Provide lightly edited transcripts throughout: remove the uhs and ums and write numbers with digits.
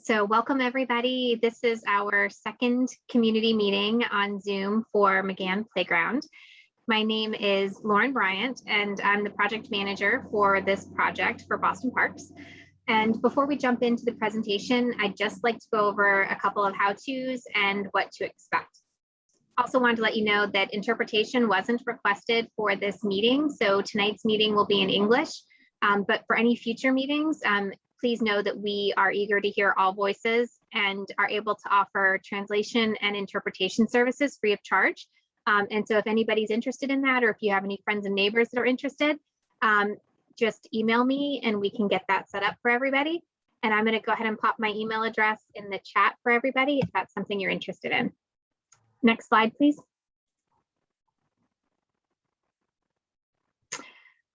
So welcome everybody. This is our second community meeting on Zoom for McGann Playground. My name is Lauren Bryant and I'm the project manager for this project for Boston Parks. And before we jump into the presentation, I'd just like to go over a couple of how-tos and what to expect. Also wanted to let you know that interpretation wasn't requested for this meeting, so tonight's meeting will be in English, but for any future meetings, please know that we are eager to hear all voices and are able to offer translation and interpretation services free of charge. And so if anybody's interested in that, or if you have any friends and neighbors that are interested, just email me and we can get that set up for everybody. And I'm going to go ahead and pop my email address in the chat for everybody if that's something you're interested in. Next slide, please.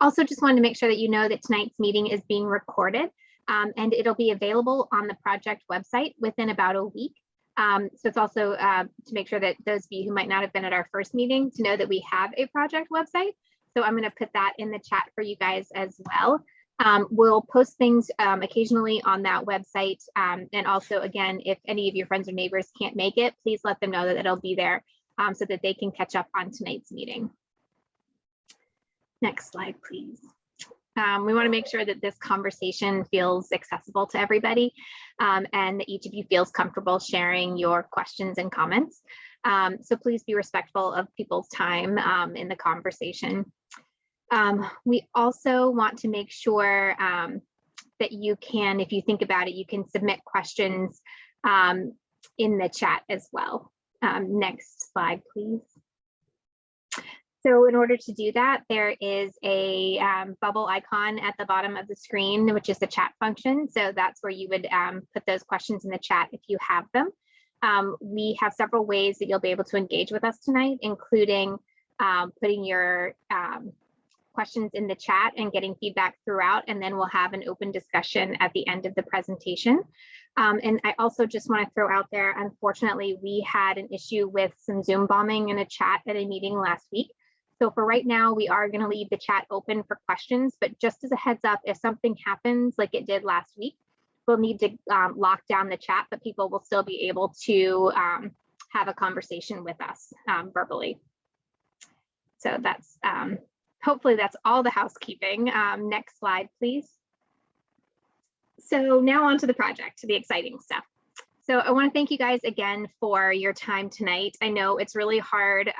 Also, just wanted to make sure that you know that tonight's meeting is being recorded. And it'll be available on the project website within about a week. So it's also to make sure that those of you who might not have been at our first meeting to know that we have a project website. So I'm going to put that in the chat for you guys as well. We'll post things occasionally on that website. And also, again, if any of your friends or neighbors can't make it, please let them know that it'll be there so that they can catch up on tonight's meeting. Next slide, please. We want to make sure that this conversation feels accessible to everybody and that each of you feels comfortable sharing your questions and comments. So please be respectful of people's time in the conversation. We also want to make sure that you can, if you think about it, you can submit questions in the chat as well. Next slide, please. So in order to do that, there is a bubble icon at the bottom of the screen, which is the chat function. So that's where you would put those questions in the chat if you have them. We have several ways that you'll be able to engage with us tonight, including putting your questions in the chat and getting feedback throughout, and then we'll have an open discussion at the end of the presentation. And I also just want to throw out there, unfortunately, we had an issue with some Zoom bombing in a chat at a meeting last week. So for right now, we are going to leave the chat open for questions, but just as a heads up, if something happens like it did last week, we'll need to lock down the chat, but people will still be able to have a conversation with us verbally. So that's hopefully that's all the housekeeping. Next slide, please. So now on to the project, to the exciting stuff. So I want to thank you guys again for your time tonight. I know it's really hard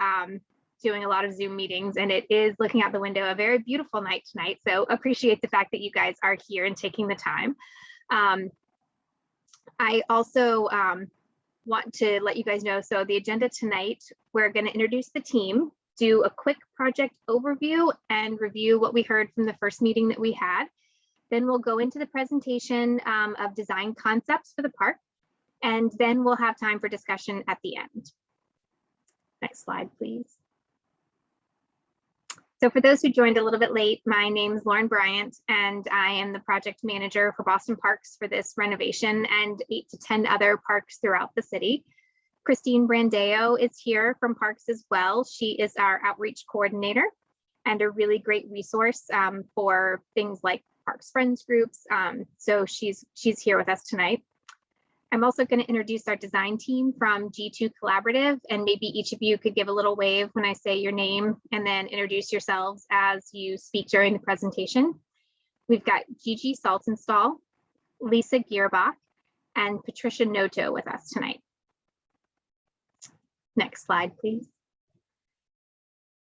doing a lot of Zoom meetings, and it is, looking out the window, a very beautiful night tonight. So appreciate the fact that you guys are here and taking the time. I also want to let you guys know, so the agenda tonight, we're going to introduce the team, do a quick project overview and review what we heard from the first meeting that we had. Then we'll go into the presentation of design concepts for the park, and then we'll have time for discussion at the end. Next slide, please. So for those who joined a little bit late, my name is Lauren Bryant, and I am the project manager for Boston Parks for this renovation and 8 to 10 other parks throughout the city. Christine Brandeo is here from Parks as well. She is our outreach coordinator and a really great resource for things like Parks Friends groups. So she's here with us tonight. I'm also going to introduce our design team from G2 Collaborative, and maybe each of you could give a little wave when I say your name and then introduce yourselves as you speak during the presentation. We've got Gigi Saltonstall, Lisa Gierbach, and Patricia Noto with us tonight. Next slide, please.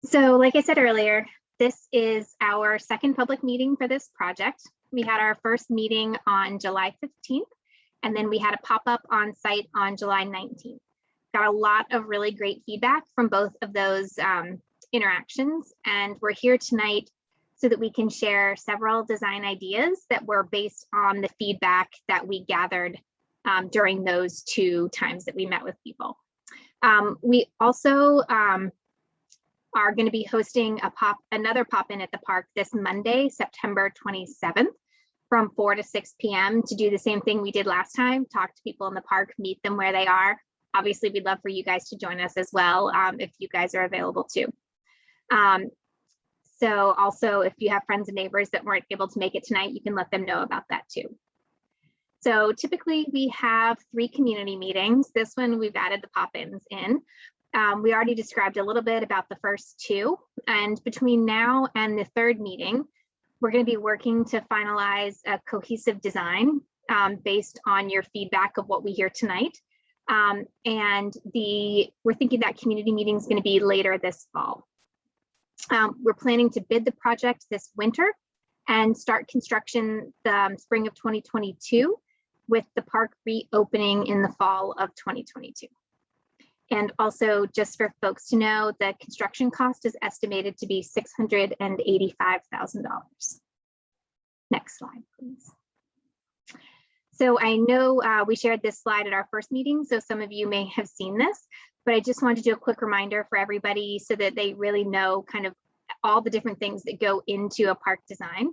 So like I said earlier, this is our second public meeting for this project. We had our first meeting on July 15th. And then we had a pop-up on site on July 19th. Got a lot of really great feedback from both of those interactions. And we're here tonight so that we can share several design ideas that were based on the feedback that we gathered during those two times that we met with people. We also are going to be hosting another pop-in at the park this Monday, September 27th. From 4 to 6 p.m. to do the same thing we did last time, talk to people in the park, meet them where they are. Obviously, we'd love for you guys to join us as well if you guys are available too. So also, if you have friends and neighbors that weren't able to make it tonight, you can let them know about that too. So typically we have 3 community meetings. This one we've added the pop-ins in. We already described a little bit about the first 2, and between now and the 3rd meeting, we're going to be working to finalize a cohesive design based on your feedback of what we hear tonight. And we're thinking that community meeting is going to be later this fall. We're planning to bid the project this winter and start construction the spring of 2022, with the park reopening in the fall of 2022. And also, just for folks to know, the construction cost is estimated to be $685,000. Next slide, please. So I know we shared this slide at our first meeting, so some of you may have seen this, but I just wanted to do a quick reminder for everybody so that they really know kind of all the different things that go into a park design.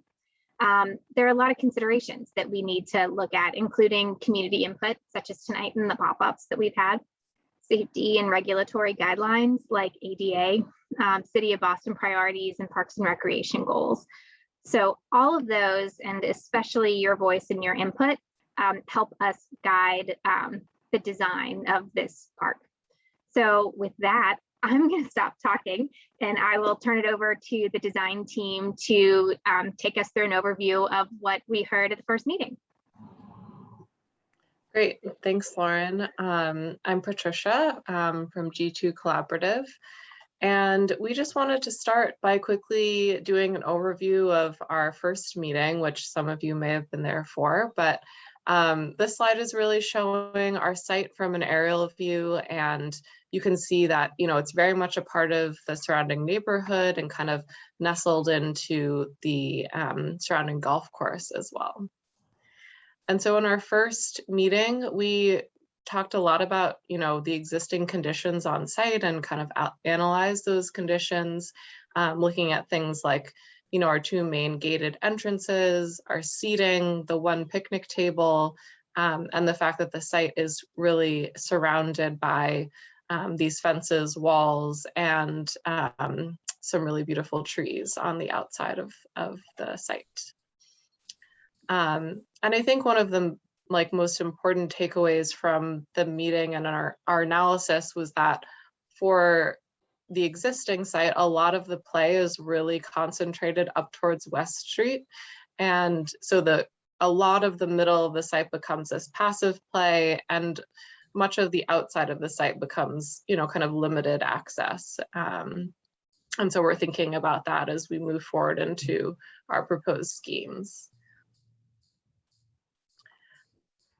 There are a lot of considerations that we need to look at, including community input, such as tonight in the pop-ups that we've had, safety and regulatory guidelines like ADA, City of Boston priorities, and Parks and Recreation goals. So all of those, and especially your voice and your input, help us guide the design of this park. So with that, I'm going to stop talking and I will turn it over to the design team to take us through an overview of what we heard at the first meeting. Great, thanks, Lauren. I'm Patricia from G2 Collaborative, and we just wanted to start by quickly doing an overview of our first meeting, which some of you may have been there for, but this slide is really showing our site from an aerial view, and you can see that, you know, it's very much a part of the surrounding neighborhood and kind of nestled into the surrounding golf course as well. And so in our first meeting, we talked a lot about, you know, the existing conditions on site and kind of analyze those conditions, looking at things like, you know, our 2 main gated entrances, our seating, the 1 picnic table, and the fact that the site is really surrounded by these fences, walls, and some really beautiful trees on the outside of the site. And I think one of the most important takeaways from the meeting and our analysis was that for the existing site, a lot of the play is really concentrated up towards West Street. And so a lot of the middle of the site becomes this passive play, and much of the outside of the site becomes, you know, kind of limited access. And so we're thinking about that as we move forward into our proposed schemes.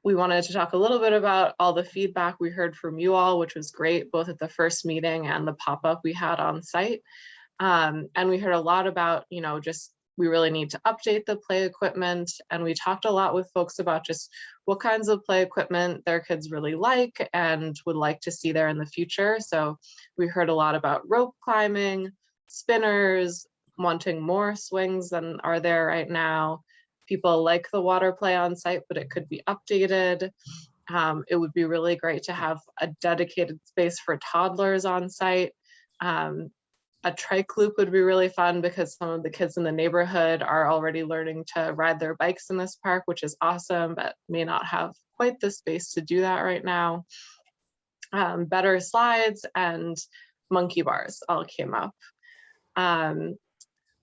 We wanted to talk a little bit about all the feedback we heard from you all, which was great, both at the first meeting and the pop-up we had on site. And we heard a lot about, you know, just we really need to update the play equipment. And we talked a lot with folks about just what kinds of play equipment their kids really like and would like to see there in the future. So we heard a lot about rope climbing, spinners, wanting more swings than are there right now. People like the water play on site, but it could be updated. It would be really great to have a dedicated space for toddlers on site. A trike loop would be really fun because some of the kids in the neighborhood are already learning to ride their bikes in this park, which is awesome, but may not have quite the space to do that right now. Better slides and monkey bars all came up.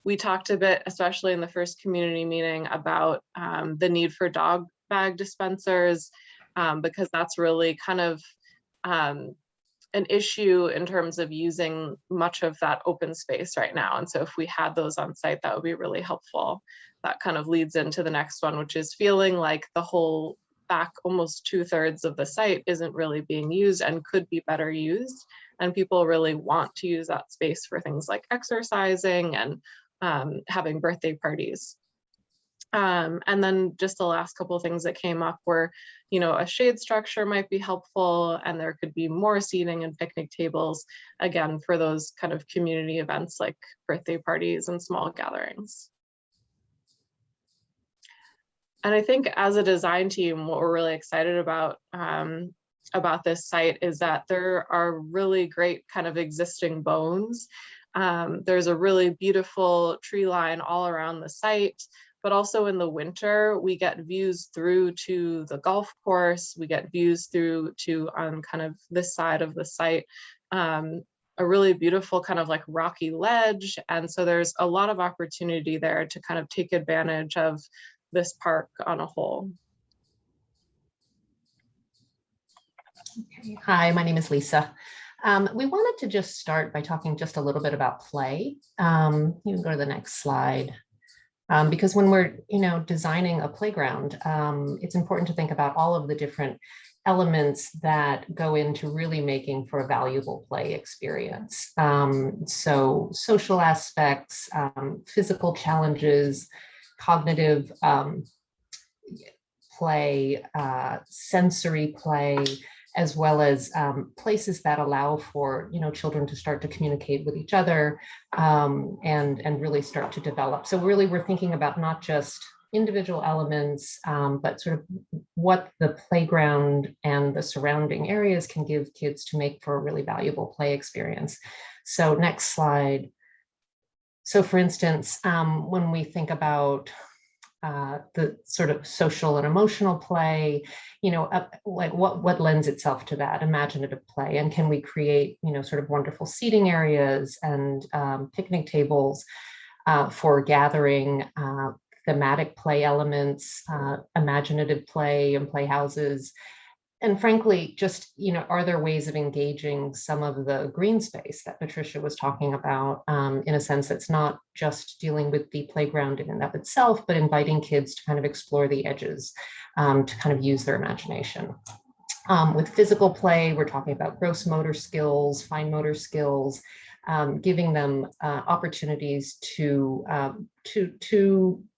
We talked a bit, especially in the first community meeting, about the need for dog bag dispensers, because that's really kind of an issue in terms of using much of that open space right now. And so if we had those on site, that would be really helpful. That kind of leads into the next one, which is feeling like the whole back almost 2/3 of the site isn't really being used and could be better used. And people really want to use that space for things like exercising and having birthday parties. And then just the last couple of things that came up were, you know, a shade structure might be helpful, and there could be more seating and picnic tables, again, for those kind of community events like birthday parties and small gatherings. And I think as a design team, what we're really excited about this site is that there are really great kind of existing bones. There's a really beautiful tree line all around the site. but also in the winter, we get views through to the golf course, we get views through to on kind of this side of the site, a really beautiful kind of like rocky ledge. And so there's a lot of opportunity there to kind of take advantage of this park on a whole. Okay. Hi, my name is Lisa. We wanted to just start by talking just a little bit about play. You can go to the next slide. Because when we're, designing a playground, it's important to think about all of the different elements that go into really making for a valuable play experience. So social aspects, physical challenges, cognitive play, sensory play, as well as places that allow for children to start to communicate with each other and really start to develop. So really we're thinking about not just individual elements, but sort of what the playground and the surrounding areas can give kids to make for a really valuable play experience. So next slide. So for instance, when we think about the sort of social and emotional play, like what lends itself to that imaginative play, and can we create, sort of wonderful seating areas and picnic tables for gathering, thematic play elements, imaginative play and playhouses. And frankly, just, are there ways of engaging some of the green space that Patricia was talking about, in a sense that's not just dealing with the playground in and of itself, but inviting kids to kind of explore the edges, to kind of use their imagination. With physical play, we're talking about gross motor skills, fine motor skills, giving them opportunities to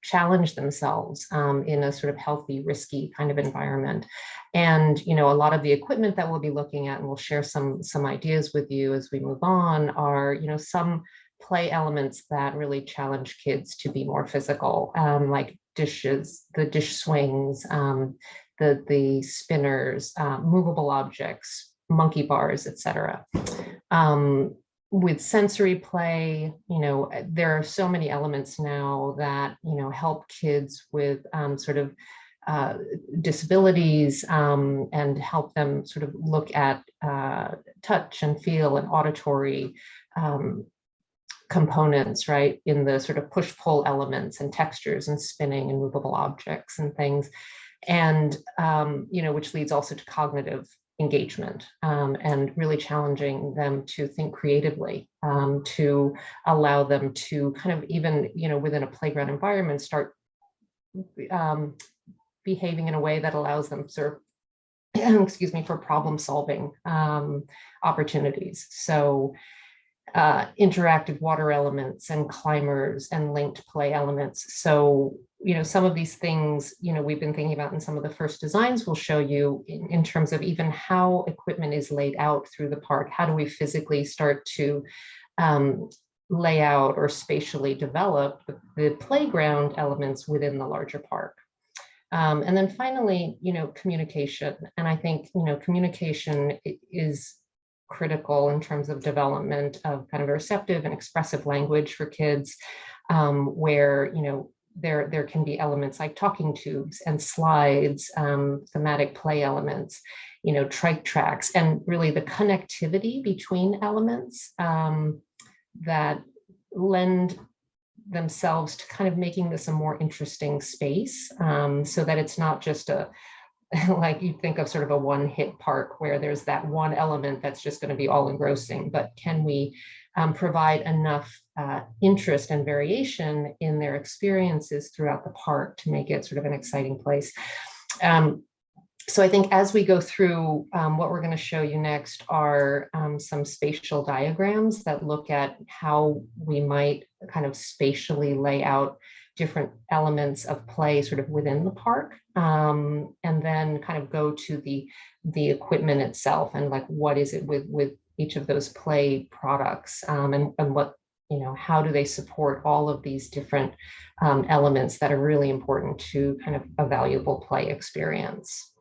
challenge themselves in a sort of healthy, risky kind of environment. And a lot of the equipment that we'll be looking at, and we'll share some ideas with you as we move on, are some play elements that really challenge kids to be more physical, like dishes, the dish swings, the spinners, movable objects, monkey bars, etc. With sensory play, there are so many elements now that, help kids with sort of disabilities, and help them sort of look at touch and feel and auditory components, right, in the sort of push-pull elements and textures and spinning and movable objects and things. And, which leads also to cognitive engagement, and really challenging them to think creatively, to allow them to kind of even, within a playground environment, start behaving in a way that allows them sort of, excuse me, for problem solving opportunities. So interactive water elements and climbers and linked play elements. So, some of these things, we've been thinking about in some of the first designs we'll show you in terms of even how equipment is laid out through the park. How do we physically start to lay out or spatially develop the playground elements within the larger park? And then finally, communication. And I think, communication is critical in terms of development of kind of a receptive and expressive language for kids, where, there can be elements like talking tubes and slides, thematic play elements, trike tracks, and really the connectivity between elements that lend themselves to kind of making this a more interesting space, so that it's not just like you think of sort of a one-hit park where there's that one element that's just going to be all engrossing, but can we provide enough interest and variation in their experiences throughout the park to make it sort of an exciting place? So I think as we go through, what we're going to show you next are some spatial diagrams that look at how we might kind of spatially lay out different elements of play sort of within the park, and then kind of go to the equipment itself and like what is it with each of those play products, and what, how do they support all of these different elements that are really important to kind of a valuable play experience.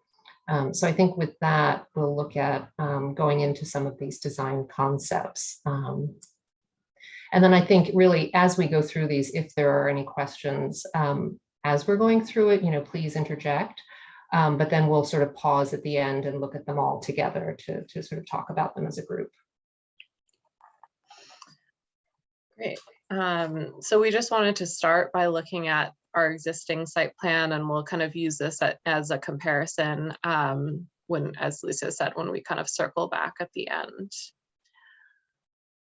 So I think with that, we'll look at going into some of these design concepts. And then I think really as we go through these, if there are any questions as we're going through it, please interject. But then we'll sort of pause at the end and look at them all together to sort of talk about them as a group. Great. So we just wanted to start by looking at our existing site plan, and we'll kind of use this as a comparison when, as Lisa said, when we kind of circle back at the end.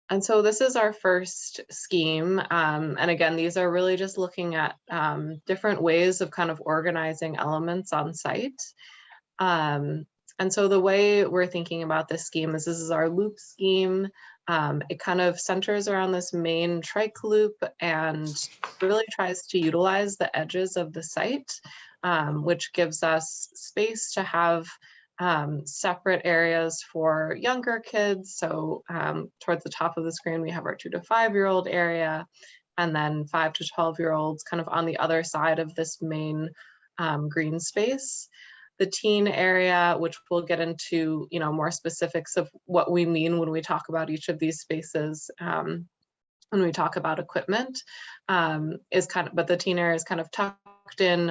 And so this is our first scheme. And again, these are really just looking at different ways of kind of organizing elements on site. And so the way we're thinking about this scheme is this is our loop scheme. It kind of centers around this main trike loop and really tries to utilize the edges of the site, which gives us space to have separate areas for younger kids. So towards the top of the screen, we have our 2 to 5-year-old area, and then 5 to 12-year-olds kind of on the other side of this main green space. The teen area, which we'll get into, more specifics of what we mean when we talk about each of these spaces, when we talk about equipment, is kind of, but the teen area is kind of tucked in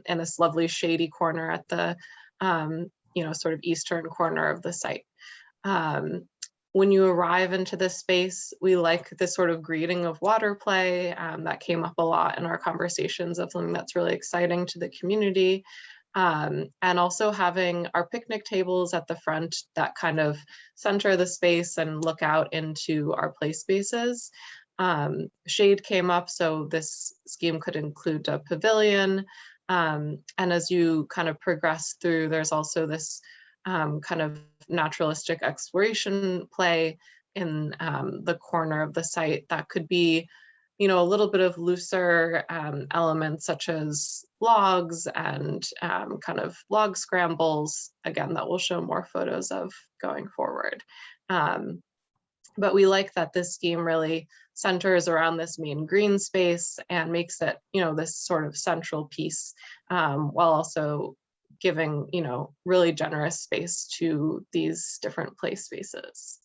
this lovely shady corner at the, sort of eastern corner of the site. When you arrive into this space, we like this sort of greeting of water play that came up a lot in our conversations of something that's really exciting to the community. And also having our picnic tables at the front that kind of center the space and look out into our play spaces. Shade came up, so this scheme could include a pavilion. And as you kind of progress through, there's also this kind of naturalistic exploration play in the corner of the site that could be a little bit of looser elements such as logs and kind of log scrambles, again, that we'll show more photos of going forward. But we like that this scheme really centers around this main green space and makes it, this sort of central piece, while also giving, really generous space to these different play spaces.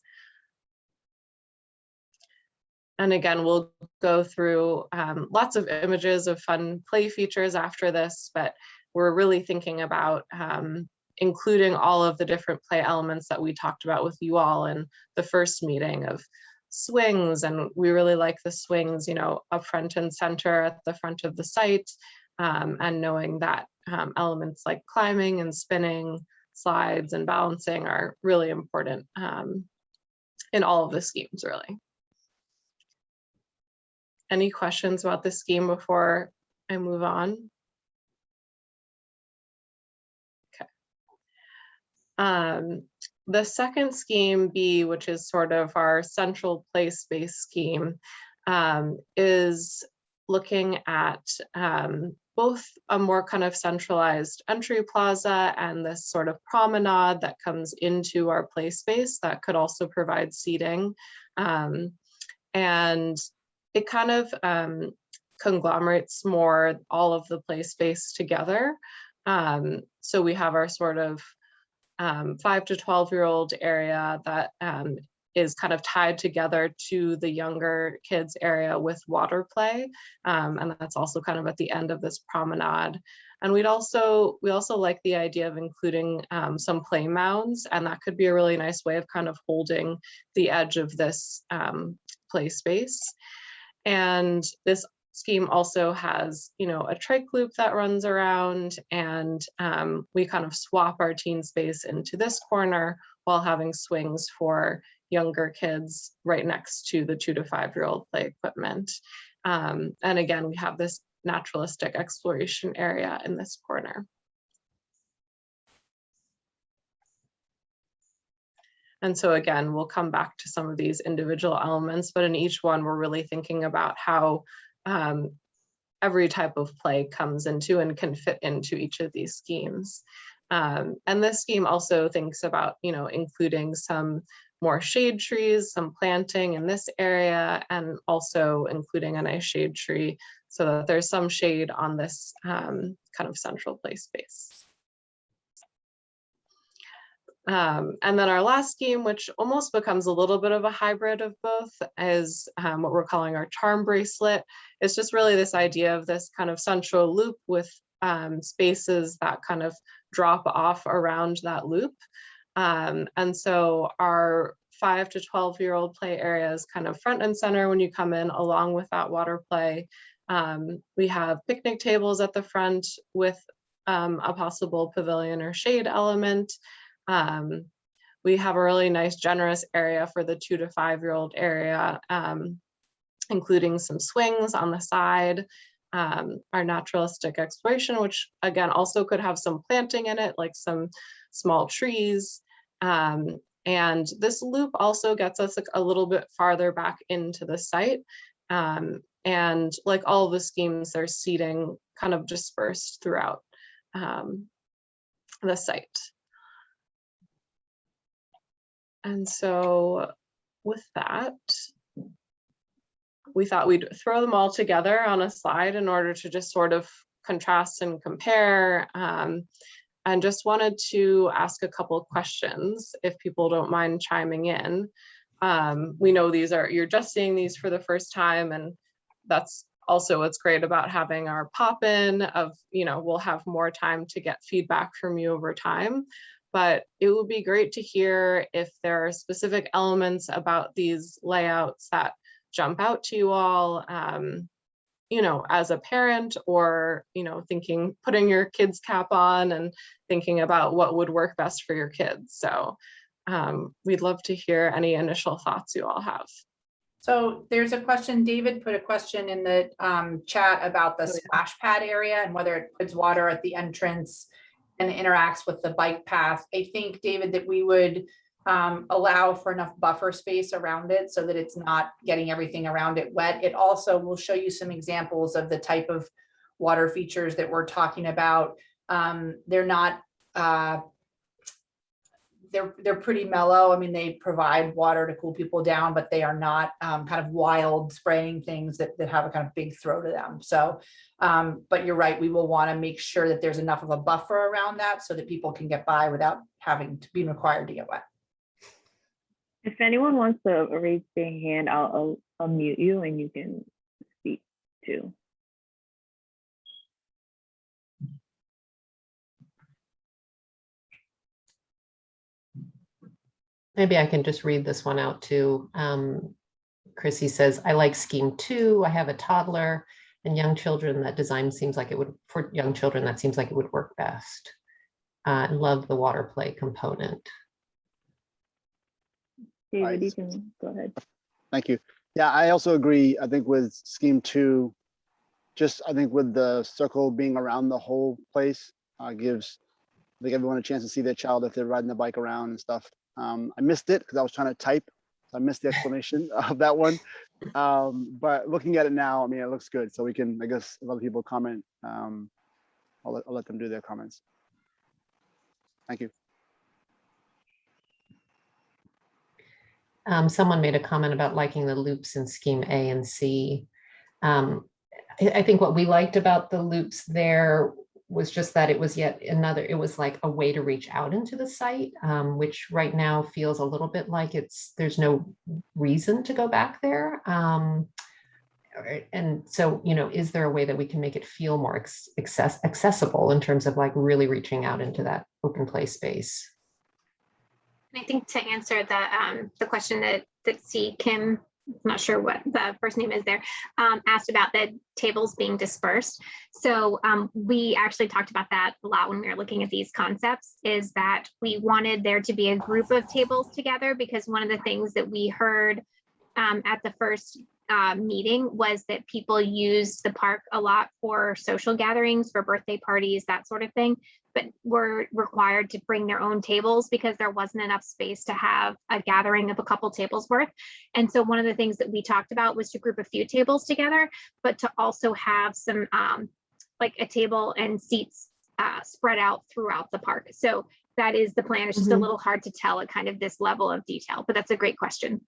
And again, we'll go through lots of images of fun play features after this, but we're really thinking about including all of the different play elements that we talked about with you all in the first meeting of swings. And we really like the swings, up front and center at the front of the site, and knowing that elements like climbing and spinning, slides and balancing are really important in all of the schemes, really. Any questions about this scheme before I move on? Okay. The second scheme, B, which is sort of our central play space scheme, is looking at both a more kind of centralized entry plaza and this sort of promenade that comes into our play space that could also provide seating. And it kind of conglomerates more all of the play space together. So we have our sort of 5 to 12-year-old area that is kind of tied together to the younger kids area with water play. And that's also kind of at the end of this promenade. And we also like the idea of including some play mounds, and that could be a really nice way of kind of holding the edge of this play space. And this scheme also has, a trike loop that runs around, and we kind of swap our teen space into this corner while having swings for younger kids right next to the 2 to 5-year-old play equipment. And again, we have this naturalistic exploration area in this corner. And so again, we'll come back to some of these individual elements, but in each one, we're really thinking about how every type of play comes into and can fit into each of these schemes. And this scheme also thinks about, including some more shade trees, some planting in this area, and also including a nice shade tree so that there's some shade on this kind of central play space. And then our last scheme, which almost becomes a little bit of a hybrid of both, is what we're calling our charm bracelet. It's just really this idea of this kind of central loop with spaces that kind of drop off around that loop. And so our 5 to 12-year-old play area is kind of front and center when you come in, along with that water play. We have picnic tables at the front with a possible pavilion or shade element. We have a really nice, generous area for the 2 to 5-year-old area, including some swings on the side. Our naturalistic exploration, which again also could have some planting in it, like some small trees. And this loop also gets us a little bit farther back into the site. And like all the schemes, there's seating kind of dispersed throughout the site. And so with that, we thought we'd throw them all together on a slide in order to just sort of contrast and compare, and just wanted to ask a couple of questions if people don't mind chiming in. We know you're just seeing these for the first time, and that's also what's great about having our pop-in of, we'll have more time to get feedback from you over time. But it would be great to hear if there are specific elements about these layouts that jump out to you all, as a parent, or, putting your kids cap on and thinking about what would work best for your kids. So we'd love to hear any initial thoughts you all have. So there's a question, David put a question in the chat about the splash pad area and whether it puts water at the entrance and interacts with the bike path. I think, David, that we would allow for enough buffer space around it so that it's not getting everything around it wet. It also will show you some examples of the type of water features that we're talking about. They're not, they're pretty mellow. I mean, they provide water to cool people down, but they are not kind of wild spraying things that have a kind of big throw to them. So, but you're right, we will want to make sure that there's enough of a buffer around that so that people can get by without having to be required to get wet. If anyone wants to raise their hand, I'll mute you and you can speak too. Maybe I can just read this one out too. Chrissy says, I like scheme 2. I have a toddler and young children. That design seems like it would, for young children, that seems like it would work best. I love the water play component. David, you can go ahead. Thank you. Yeah, I also agree. I think with scheme 2, I think with the circle being around the whole place gives, I think, everyone a chance to see their child if they're riding the bike around and stuff. I missed it because I was trying to type, so I missed the explanation of that one. But looking at it now, I mean, it looks good. So we can, I guess, if other people comment, I'll let them do their comments. Thank you. Someone made a comment about liking the loops in scheme A and C. I think what we liked about the loops there was just that it was yet another, it was like a way to reach out into the site, which right now feels a little bit like there's no reason to go back there. And so, is there a way that we can make it feel more accessible in terms of like really reaching out into that open play space? I think to answer the question that C. Kim, I'm not sure what the first name is there, asked about the tables being dispersed. So we actually talked about that a lot when we were looking at these concepts, is that we wanted there to be a group of tables together, because one of the things that we heard at the first meeting was that people used the park a lot for social gatherings, for birthday parties, that sort of thing, but were required to bring their own tables because there wasn't enough space to have a gathering of a couple tables worth. And so one of the things that we talked about was to group a few tables together, but to also have some like a table and seats spread out throughout the park. So that is the plan. It's just a little hard to tell at kind of this level of detail, but that's a great question.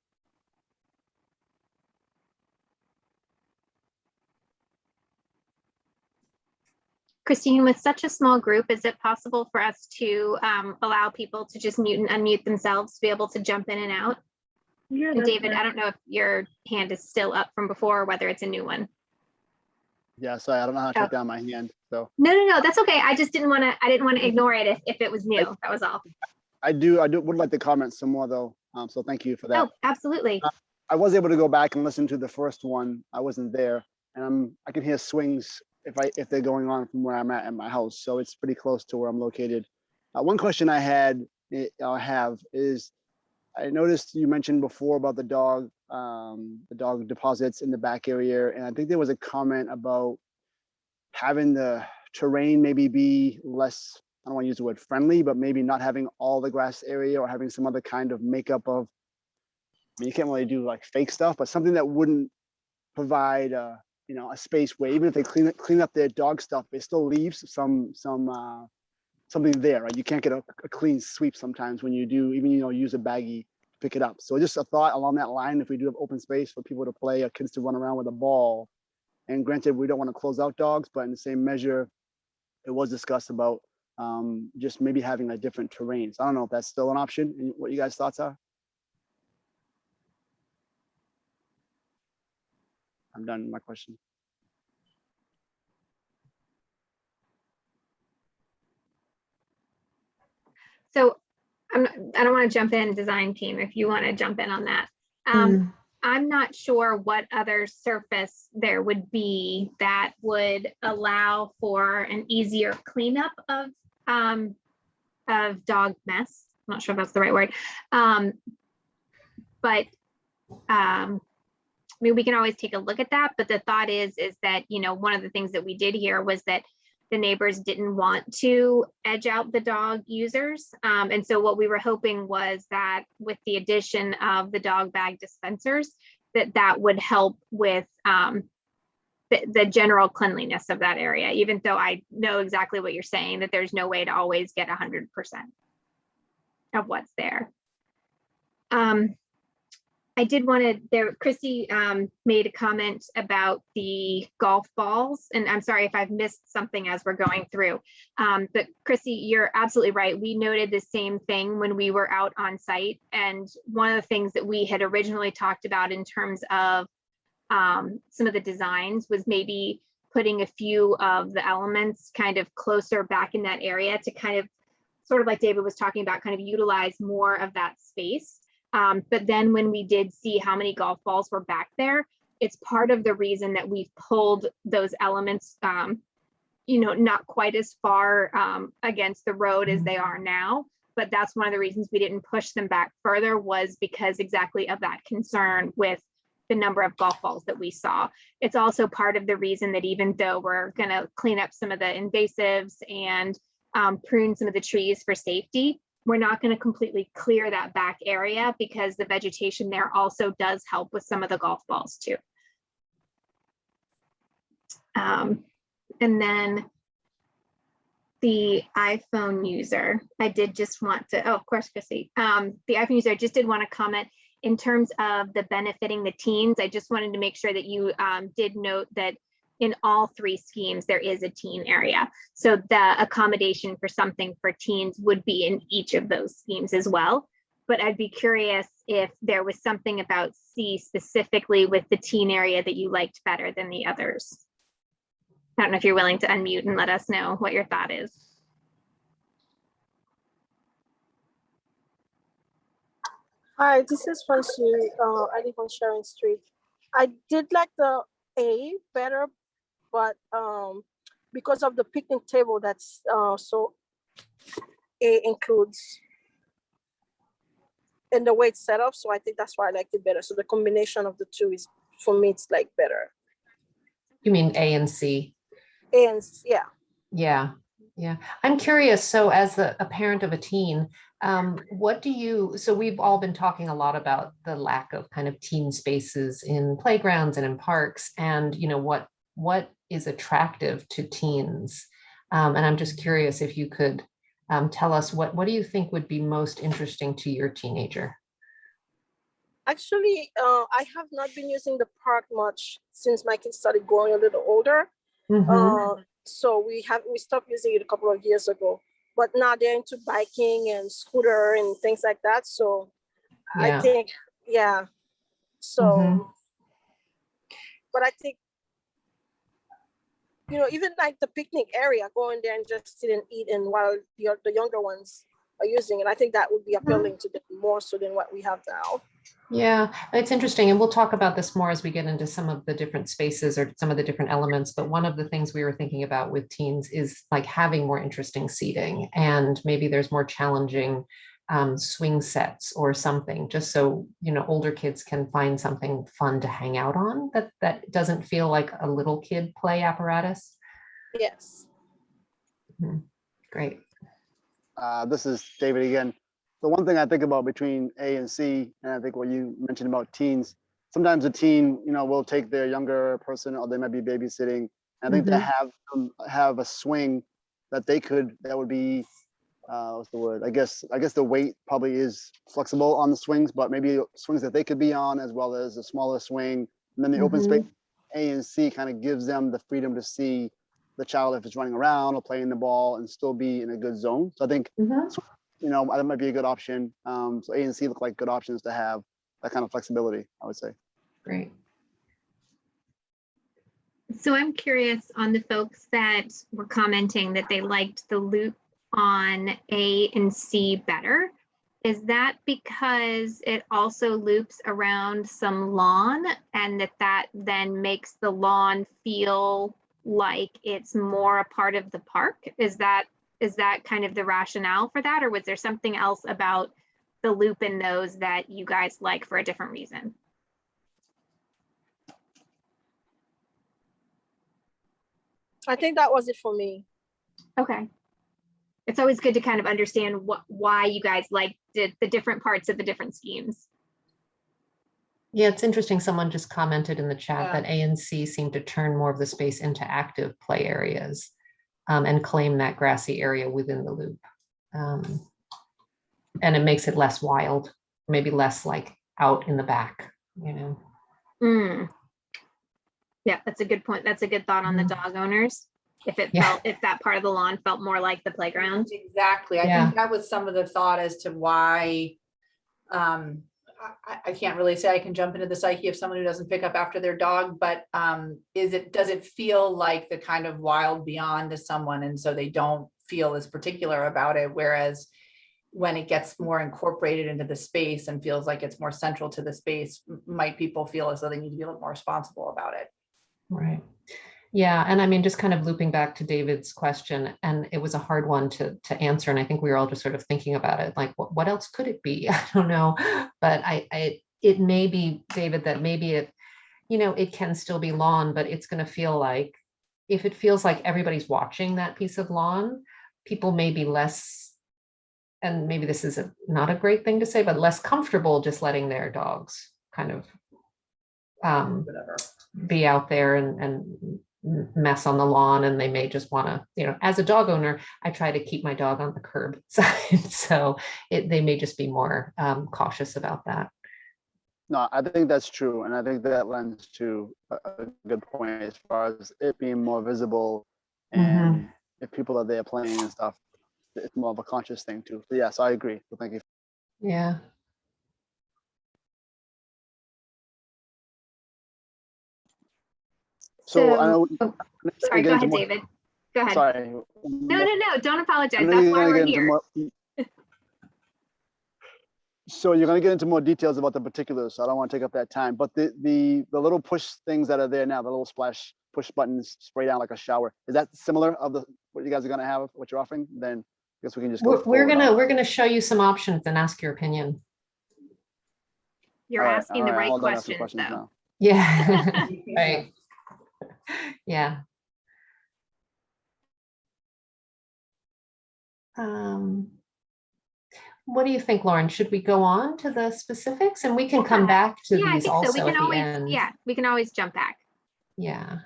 Christine, with such a small group, is it possible for us to allow people to just mute and unmute themselves to be able to jump in and out? Yeah, And that's David, fine. I don't know if your hand is still up from before or whether it's a new one. Yeah, sorry, I don't know how to Oh. take down my hand, so. No, that's okay. I just didn't want to ignore it if it was new. That was all. I would like to comment some more though, so thank you for that. Oh, absolutely. I was able to go back and listen to the first one. I wasn't there, and I can hear swings if they're going on from where I'm at my house. So it's pretty close to where I'm located. One question I have is, I noticed you mentioned before about the dog deposits in the back area, and I think there was a comment about having the terrain maybe be less, I don't want to use the word friendly, but maybe not having all the grass area or having some other kind of makeup of, I mean, you can't really do like fake stuff, but something that wouldn't provide a space where even if they clean up their dog stuff, it still leaves something there, right? You can't get a clean sweep sometimes when you do, even use a baggie to pick it up. So just a thought along that line, if we do have open space for people to play or kids to run around with a ball, and granted, we don't want to close out dogs, but in the same measure, it was discussed about just maybe having a different terrain. So I don't know if that's still an option and what you guys' thoughts are. I'm done with my question. So I don't want to jump in, design team, if you want to jump in on that. I'm not sure what other surface there would be that would allow for an easier cleanup of dog mess. I'm not sure if that's the right word. But I mean, we can always take a look at that. But the thought is that, one of the things that we did here was that the neighbors didn't want to edge out the dog users. And so what we were hoping was that with the addition of the dog bag dispensers, that would help with the general cleanliness of that area, even though I know exactly what you're saying, that there's no way to always get 100% of what's there. I did want to, Chrissy made a comment about the golf balls, and I'm sorry if I've missed something as we're going through. But Chrissy, you're absolutely right. We noted the same thing when we were out on site. And one of the things that we had originally talked about in terms of some of the designs was maybe putting a few of the elements kind of closer back in that area to kind of, sort of like David was talking about, kind of utilize more of that space. But then when we did see how many golf balls were back there, it's part of the reason that we've pulled those elements, not quite as far against the road as they are now. But that's one of the reasons we didn't push them back further, was because exactly of that concern with the number of golf balls that we saw. It's also part of the reason that even though we're going to clean up some of the invasives and prune some of the trees for safety, we're not going to completely clear that back area, because the vegetation there also does help with some of the golf balls too. And then the iPhone user, I did just want to, of course, Chrissy, the iPhone user, I just did want to comment in terms of the benefiting the teens. I just wanted to make sure that you did note that in all three schemes, there is a teen area. So the accommodation for something for teens would be in each of those schemes as well. But I'd be curious if there was something about C specifically with the teen area that you liked better than the others. I don't know if you're willing to unmute and let us know what your thought is. Hi, this is Francie. I live on Sharon Street. I did like the A better, but because of the picnic table, that's so A includes and the way it's set up. So I think that's why I liked it better. So the combination of the two is, for me, it's like better. You mean A and C? And yeah. Yeah. I'm curious. So as a parent of a teen, so we've all been talking a lot about the lack of kind of teen spaces in playgrounds and in parks, and what is attractive to teens. And I'm just curious if you could tell us what do you think would be most interesting to your teenager? Actually, I have not been using the park much since my kids started growing a little older. Mm-hmm. So we stopped using it a couple of years ago, but now they're into biking and scooter and things like that. So I Yeah. think, yeah. So, Mhm. but I think, you know, even like the picnic area, going there and just sit and eat, and while the younger ones are using it, I think that would be appealing to them more so than what we have now. Yeah, it's interesting. And we'll talk about this more as we get into some of the different spaces or some of the different elements. But one of the things we were thinking about with teens is like having more interesting seating, and maybe there's more challenging swing sets or something, just so, you know, older kids can find something fun to hang out on that doesn't feel like a little kid play apparatus. Yes. Great. This is David again. The one thing I think about between A and C, and I think what you mentioned about teens, sometimes a teen, you know, will take their younger person, or they might be babysitting. And I think to have a swing that would be, what's the word? I guess the weight probably is flexible on the swings, but maybe swings that they could be on, as well as a smaller swing. And then the open space, A and C, kind of gives them the freedom to see the child if it's running around or playing the ball and still be in a good zone. So I think, you know, that might be a good option. So A and C look like good options to have that kind of flexibility, I would say. Great. So I'm curious on the folks that were commenting that they liked the loop on A and C better. Is that because it also loops around some lawn, and that then makes the lawn feel like it's more a part of the park? Is that kind of the rationale for that, or was there something else about the loop in those that you guys like for a different reason? I think that was it for me. Okay. It's always good to kind of understand why you guys liked the different parts of the different schemes. Yeah, it's interesting. Someone just commented in the chat that A and C seem to turn more of the space into active play areas and claim that grassy area within the loop. And it makes it less wild, maybe less like out in the back, you know? Yeah, that's a good point. That's a good thought on the dog owners. If that part of the lawn felt more like the playground. Exactly. I think that was some of the thought as to why, I can't really say I can jump into the psyche of someone who doesn't pick up after their dog, but does it feel like the kind of wild beyond to someone, and so they don't feel as particular about it, whereas when it gets more incorporated into the space and feels like it's more central to the space, might people feel as though they need to be a little more responsible about it? Right. Yeah, and I mean, just kind of looping back to David's question, and it was a hard one to answer, and I think we were all just sort of thinking about it, like, what else could it be? I don't know, but it may be, David, that maybe it, you know, it can still be lawn, but it's going to feel like, if it feels like everybody's watching that piece of lawn, people may be less, and maybe this is not a great thing to say, but less comfortable just letting their dogs kind of be out there and mess on the lawn, and they may just want to, you know, as a dog owner, I try to keep my dog on the curb side, so they may just be more cautious about that. No, I think that's true, and I think that lends to a good point as far as it being more visible, and if people are there playing and stuff, it's more of a conscious thing too. So yes, I agree. So thank you. Yeah. So I know. Sorry, go ahead, David. Go ahead. Sorry. No, don't apologize. That's why we're here. So you're going to get into more details about the particulars, so I don't want to take up that time. But the little push things that are there now, the little splash push buttons, spray down like a shower, is that similar of what you guys are going to have, what you're offering? Then I guess we can just go. We're gonna show you some options and ask your opinion. You're asking the right questions, though. Now. Yeah. Right. Yeah. What do you think, Lauren? Should we go on to the specifics, and we can come back to these also so. We can at always, the end? Yeah, we can always jump back. Yeah.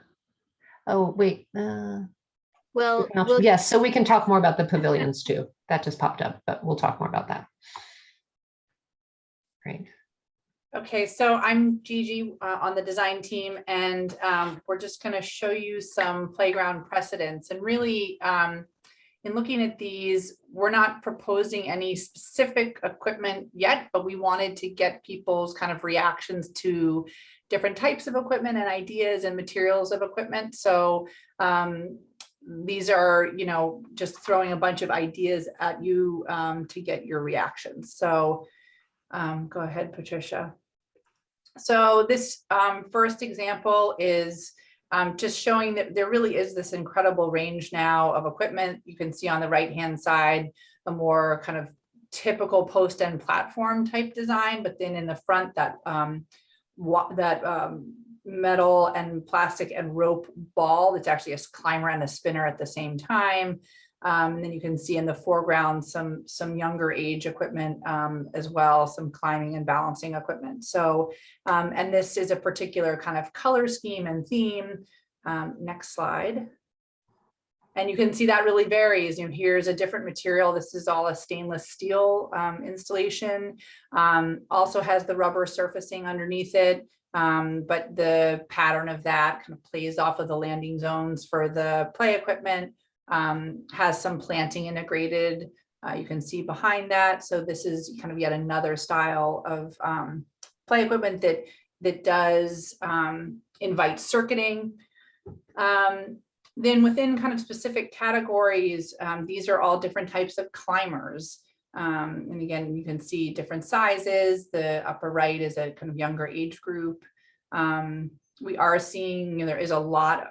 Oh, wait. Well, yes, so we can talk more about the pavilions too. That just popped up, but we'll talk more about that. Great. Okay, so I'm Gigi on the design team, and we're just going to show you some playground precedents. And really, in looking at these, we're not proposing any specific equipment yet, but we wanted to get people's kind of reactions to different types of equipment and ideas and materials of equipment. So these are, you know, just throwing a bunch of ideas at you to get your reactions. So go ahead, Patricia. So this first example is just showing that there really is this incredible range now of equipment. You can see on the right-hand side, a more kind of typical post-end platform type design, but then in the front, that metal and plastic and rope ball that's actually a climber and a spinner at the same time. And then you can see in the foreground some younger age equipment as well, some climbing and balancing equipment. So, and this is a particular kind of color scheme and theme. Next slide. And you can see that really varies. You know, here's a different material. This is all a stainless steel installation. Also has the rubber surfacing underneath it. But the pattern of that kind of plays off of the landing zones for the play equipment. Has some planting integrated, you can see behind that. So this is kind of yet another style of play equipment that does invite circuiting. Then within kind of specific categories, these are all different types of climbers. And again, you can see different sizes. The upper right is a kind of younger age group. We are seeing, you know, there is a lot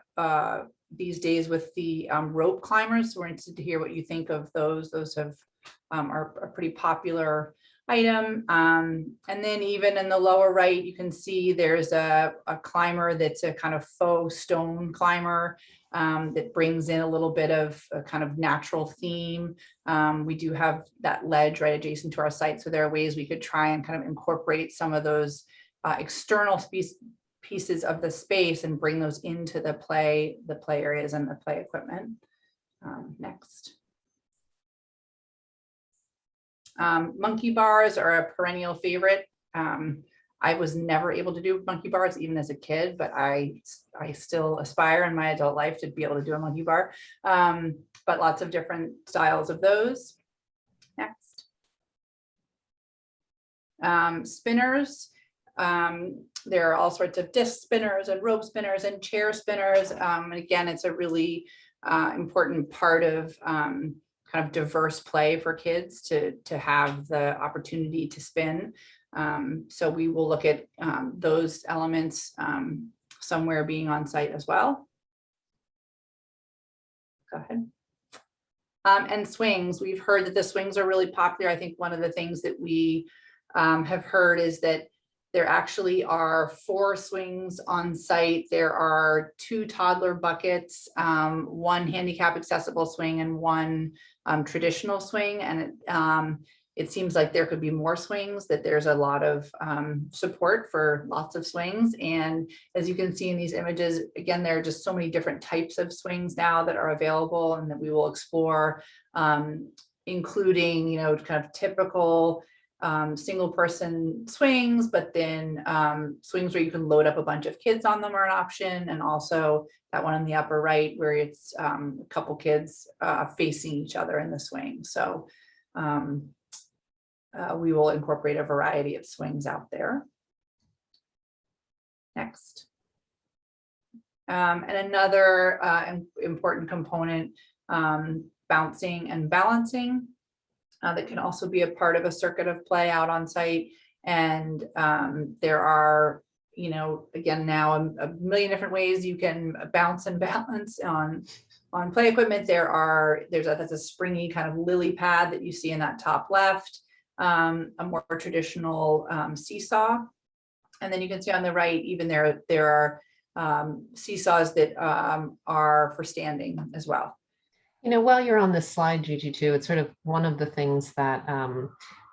these days with the rope climbers. So we're interested to hear what you think of those. Those have are a pretty popular item. And then even in the lower right, you can see there's a climber that's a kind of faux stone climber that brings in a little bit of a kind of natural theme. We do have that ledge right adjacent to our site. So there are ways we could try and kind of incorporate some of those external pieces of the space and bring those into the play areas and the play equipment. Next. Monkey bars are a perennial favorite. I was never able to do monkey bars even as a kid, but I still aspire in my adult life to be able to do a monkey bar. But lots of different styles of those. Next. Spinners. There are all sorts of disc spinners and rope spinners and chair spinners. And again, it's a really important part of kind of diverse play for kids to have the opportunity to spin. So we will look at those elements somewhere being on site as well. Go ahead. And swings, we've heard that the swings are really popular. I think one of the things that we have heard is that there actually are 4 swings on site. There are 2 toddler buckets, 1 handicap accessible swing and 1 traditional swing. And it seems like there could be more swings, that there's a lot of support for lots of swings. And as you can see in these images, again, there are just so many different types of swings now that are available and that we will explore, including, you know, kind of typical single person swings, but then swings where you can load up a bunch of kids on them are an option. And also that one in the upper right where it's a couple kids facing each other in the swing. So we will incorporate a variety of swings out there. Next. And another important component, bouncing and balancing. That can also be a part of a circuit of play out on site. And there are, you know, again, now a million different ways you can bounce and balance on play equipment. There's a springy kind of lily pad that you see in that top left, a more traditional seesaw. And then you can see on the right, even there are seesaws that are for standing as well. You know, while you're on this slide, Gigi, too, it's sort of one of the things that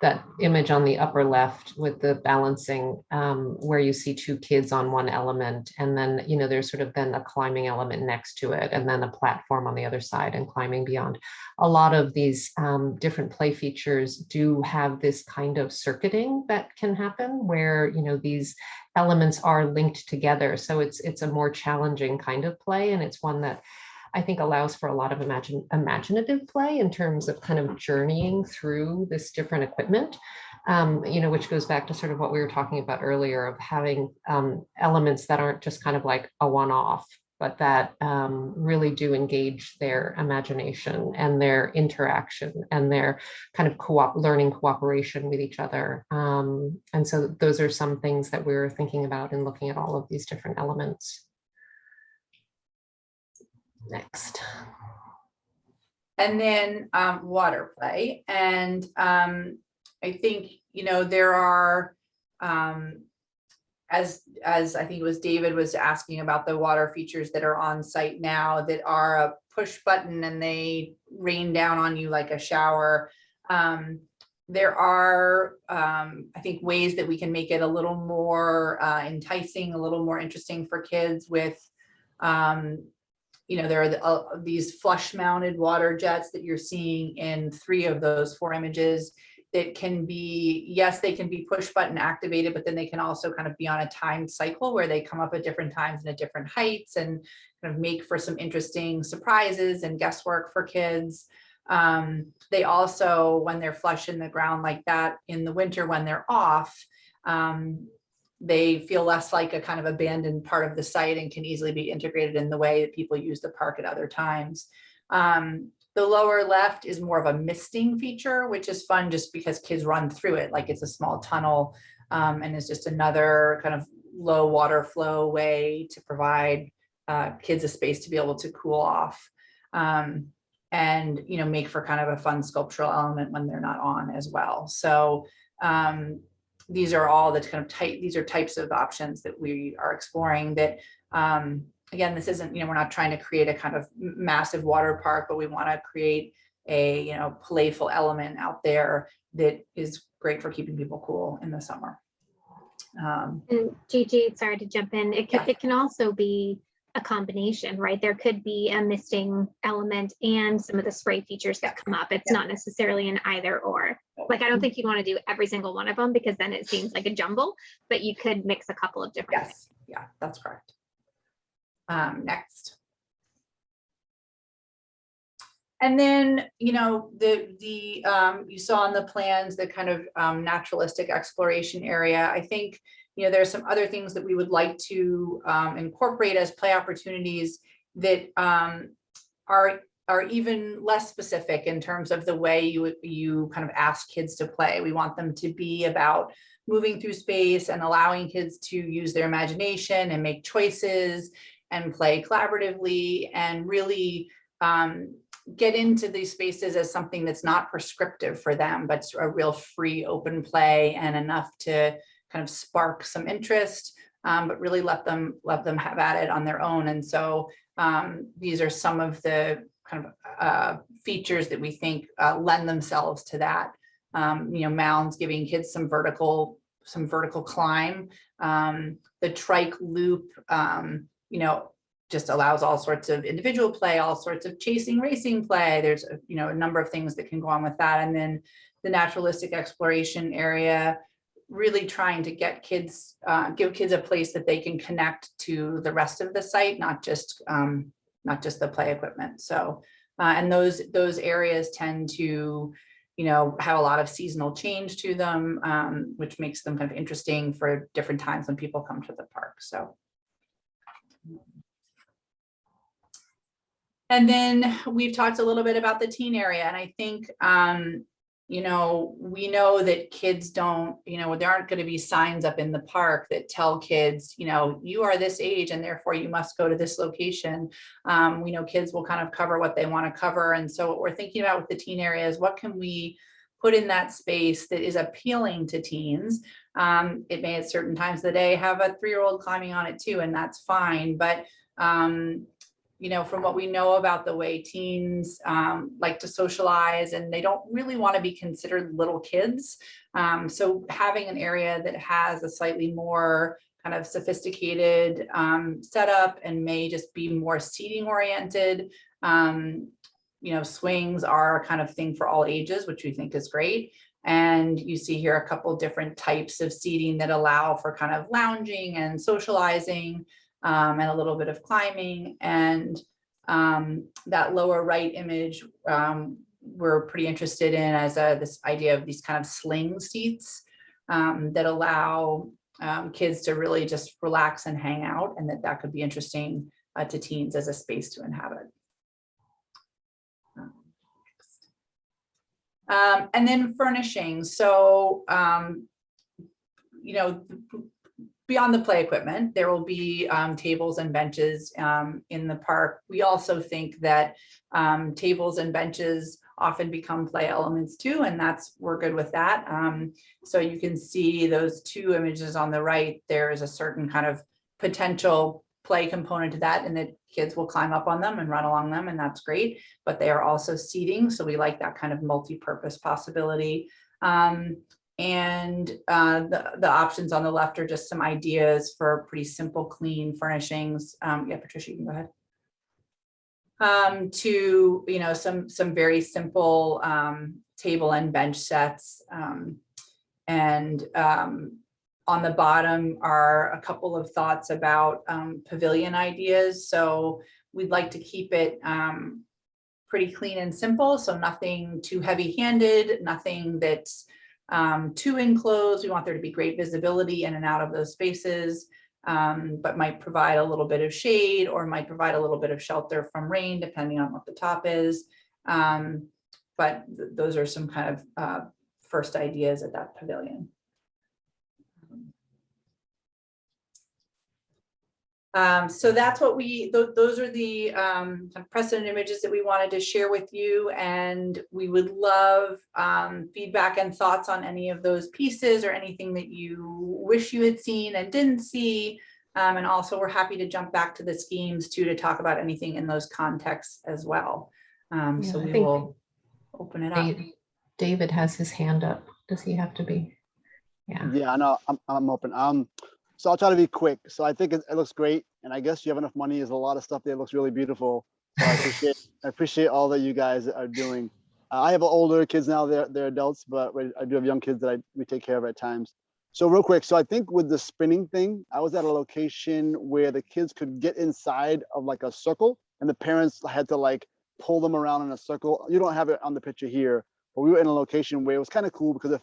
that image on the upper left with the balancing, where you see two kids on one element, and then, you know, there's sort of then a climbing element next to it, and then a platform on the other side and climbing beyond. A lot of these different play features do have this kind of circuiting that can happen where, you know, these elements are linked together. So it's a more challenging kind of play, and it's one that I think allows for a lot of imaginative play in terms of kind of journeying through this different equipment, you know, which goes back to sort of what we were talking about earlier of having elements that aren't just kind of like a one-off, but that really do engage their imagination and their interaction and their kind of learning cooperation with each other. And so those are some things that we're thinking about in looking at all of these different elements. Next. And then water play. And I think, you know, there are, as I think it was David was asking about the water features that are on site now that are a push button and they rain down on you like a shower. There are, I think, ways that we can make it a little more enticing, a little more interesting for kids with, you know, there are these flush mounted water jets that you're seeing in 3 of those 4 images that can be, yes, they can be push button activated, but then they can also kind of be on a timed cycle where they come up at different times and at different heights and kind of make for some interesting surprises and guesswork for kids. They also, when they're flush in the ground like that in the winter, when they're off, they feel less like a kind of abandoned part of the site and can easily be integrated in the way that people use the park at other times. The lower left is more of a misting feature, which is fun just because kids run through it like it's a small tunnel, and it's just another kind of low water flow way to provide kids a space to be able to cool off, and, you know, make for kind of a fun sculptural element when they're not on as well. So these are all the kind of these are types of options that we are exploring that, again, this isn't, you know, we're not trying to create a kind of massive water park, but we want to create a, you know, playful element out there that is great for keeping people cool in the summer. And Gigi, sorry to jump in. It can also be a combination, right? There could be a misting element and some of the spray features that come up. It's not necessarily an either or. Like, I don't think you'd want to do every single one of them because then it seems like a jumble, but you could mix a couple of different things. Yeah, that's correct. Next. And then, you know, you saw on the plans the kind of naturalistic exploration area. I think, you know, there's some other things that we would like to incorporate as play opportunities that are even less specific in terms of the way you kind of ask kids to play. We want them to be about moving through space and allowing kids to use their imagination and make choices and play collaboratively and really get into these spaces as something that's not prescriptive for them, but a real free open play and enough to kind of spark some interest, but really let them have at it on their own. And so these are some of the kind of features that we think lend themselves to that. You know, mounds giving kids some vertical climb. The trike loop, you know, just allows all sorts of individual play, all sorts of chasing, racing play. There's you know, a number of things that can go on with that. And then the naturalistic exploration area, really trying to get kids, give kids a place that they can connect to the rest of the site, not just the play equipment. So, and those areas tend to, you know, have a lot of seasonal change to them, which makes them kind of interesting for different times when people come to the park. So. And then we've talked a little bit about the teen area, and I think, you know, we know that kids don't, you know, there aren't going to be signs up in the park that tell kids, you know, you are this age and therefore you must go to this location. We know kids will kind of cover what they want to cover. And so what we're thinking about with the teen area is what can we put in that space that is appealing to teens. It may at certain times of the day have a 3-year-old climbing on it too, and that's fine. But you know, from what we know about the way teens like to socialize, and they don't really want to be considered little kids. So having an area that has a slightly more kind of sophisticated setup and may just be more seating oriented. You know, swings are a kind of thing for all ages, which we think is great. And you see here a couple different types of seating that allow for kind of lounging and socializing and a little bit of climbing. And that lower right image, we're pretty interested in as this idea of these kind of sling seats that allow kids to really just relax and hang out, and that could be interesting to teens as a space to inhabit. And then furnishings. So, you know, beyond the play equipment, there will be tables and benches in the park. We also think that tables and benches often become play elements too, and we're good with that. So you can see those two images on the right. There is a certain kind of potential play component to that, and that kids will climb up on them and run along them, and that's great. But they are also seating, so we like that kind of multi-purpose possibility. And the options on the left are just some ideas for pretty simple, clean furnishings. Yeah, Patricia, you can go ahead. To, you know, some very simple table and bench sets. On the bottom are a couple of thoughts about pavilion ideas. So we'd like to keep it pretty clean and simple. So nothing too heavy-handed, nothing that's too enclosed. We want there to be great visibility in and out of those spaces, but might provide a little bit of shade or might provide a little bit of shelter from rain, depending on what the top is. But those are some kind of first ideas at that pavilion. So that's what those are the precedent images that we wanted to share with you, and we would love feedback and thoughts on any of those pieces or anything that you wish you had seen and didn't see. And also we're happy to jump back to the schemes too, to talk about anything in those contexts as well. So we will open it up. David has his hand up. Does he have to be? Yeah. Yeah, I know. I'm open. So I'll try to be quick. So I think it looks great, and I guess you have enough money. There's a lot of stuff there looks really beautiful. So I appreciate all that you guys are doing. I have older kids now; they're adults, but I do have young kids that we take care of at times. So real quick, so I think with the spinning thing, I was at a location where the kids could get inside of like a circle, and the parents had to like pull them around in a circle. You don't have it on the picture here, but we were in a location where it was kind of cool because it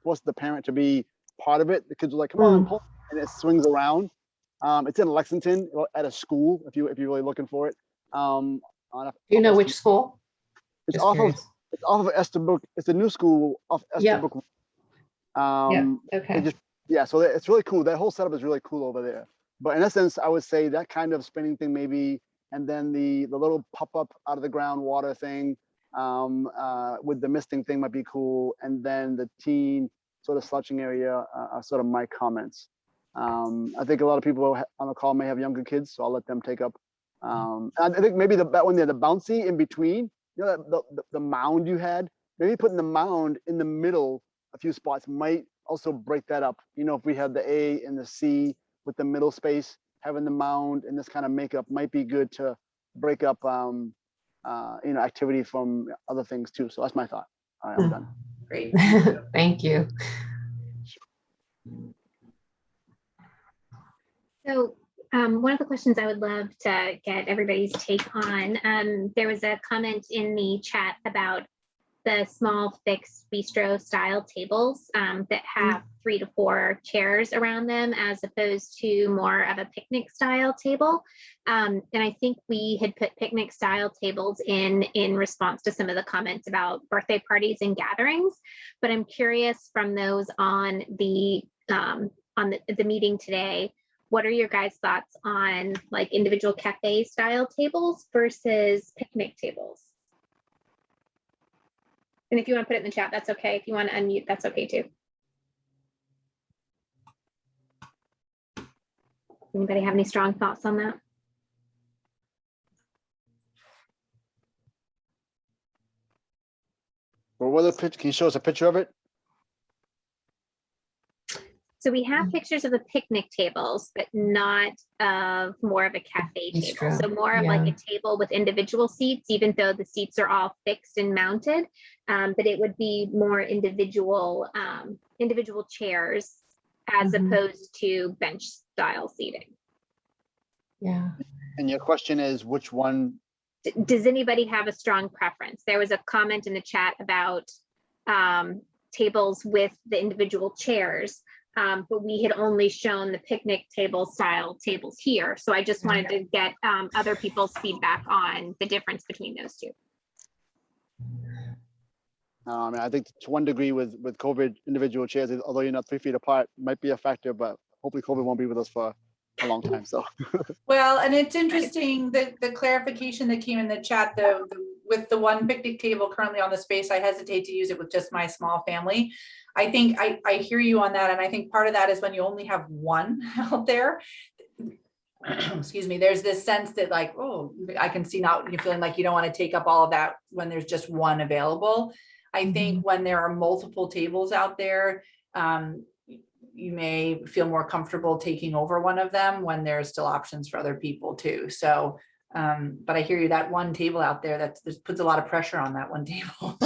forced the parent to be part of it. The kids were like, "Come on, pull." And it swings around. It's in Lexington at a school. If you're really looking for it. Do you know which school? It's off of Estabrook. It's a new school off Estabrook. Okay. So it's really cool. That whole setup is really cool over there. But in essence, I would say that kind of spinning thing maybe, and then the little pop up out of the ground water thing with the misting thing might be cool. And then the teen sort of slouching area are sort of my comments. I think a lot of people on the call may have younger kids, so I'll let them take up. I think maybe that one there, the bouncy in between, you know, the mound you had, maybe putting the mound in the middle a few spots might also break that up. You know, if we had the A and the C with the middle space, having the mound and this kind of makeup might be good to break up, you know, activity from other things too. So that's my thought. All right, I'm done. Great. Thank you. So one of the questions I would love to get everybody's take on, there was a comment in the chat about the small fixed bistro style tables that have 3 to 4 chairs around them, as opposed to more of a picnic style table. And I think we had put picnic style tables in response to some of the comments about birthday parties and gatherings. But I'm curious from those on the meeting today, what are your guys' thoughts on like individual cafe style tables versus picnic tables? And if you want to put it in the chat, that's okay. If you want to unmute, that's okay too. Anybody have any strong thoughts on that? Or what the picture? Can you show us a picture of it? So we have pictures of the picnic tables, but not of more of a cafe table. So more of like a table with individual seats, even though the seats are all fixed and mounted. But it would be more individual chairs as opposed to bench style seating. Yeah. And your question is which one? Does anybody have a strong preference? There was a comment in the chat about tables with the individual chairs. But we had only shown the picnic table style tables here. So I just wanted to get other people's feedback on the difference between those two. I mean, I think to one degree with COVID, individual chairs, although you're not 3 feet apart, might be a factor, but hopefully COVID won't be with us for a long time. So. Well, and it's interesting that the clarification that came in the chat, though, with the one picnic table currently on the space, I hesitate to use it with just my small family. I think I hear you on that. And I think part of that is when you only have one out there, excuse me, there's this sense that like, oh, I can see now you're feeling like you don't want to take up all of that when there's just one available. I think when there are multiple tables out there, you may feel more comfortable taking over one of them when there's still options for other people too. So, but I hear you, that one table out there, that puts a lot of pressure on that one table.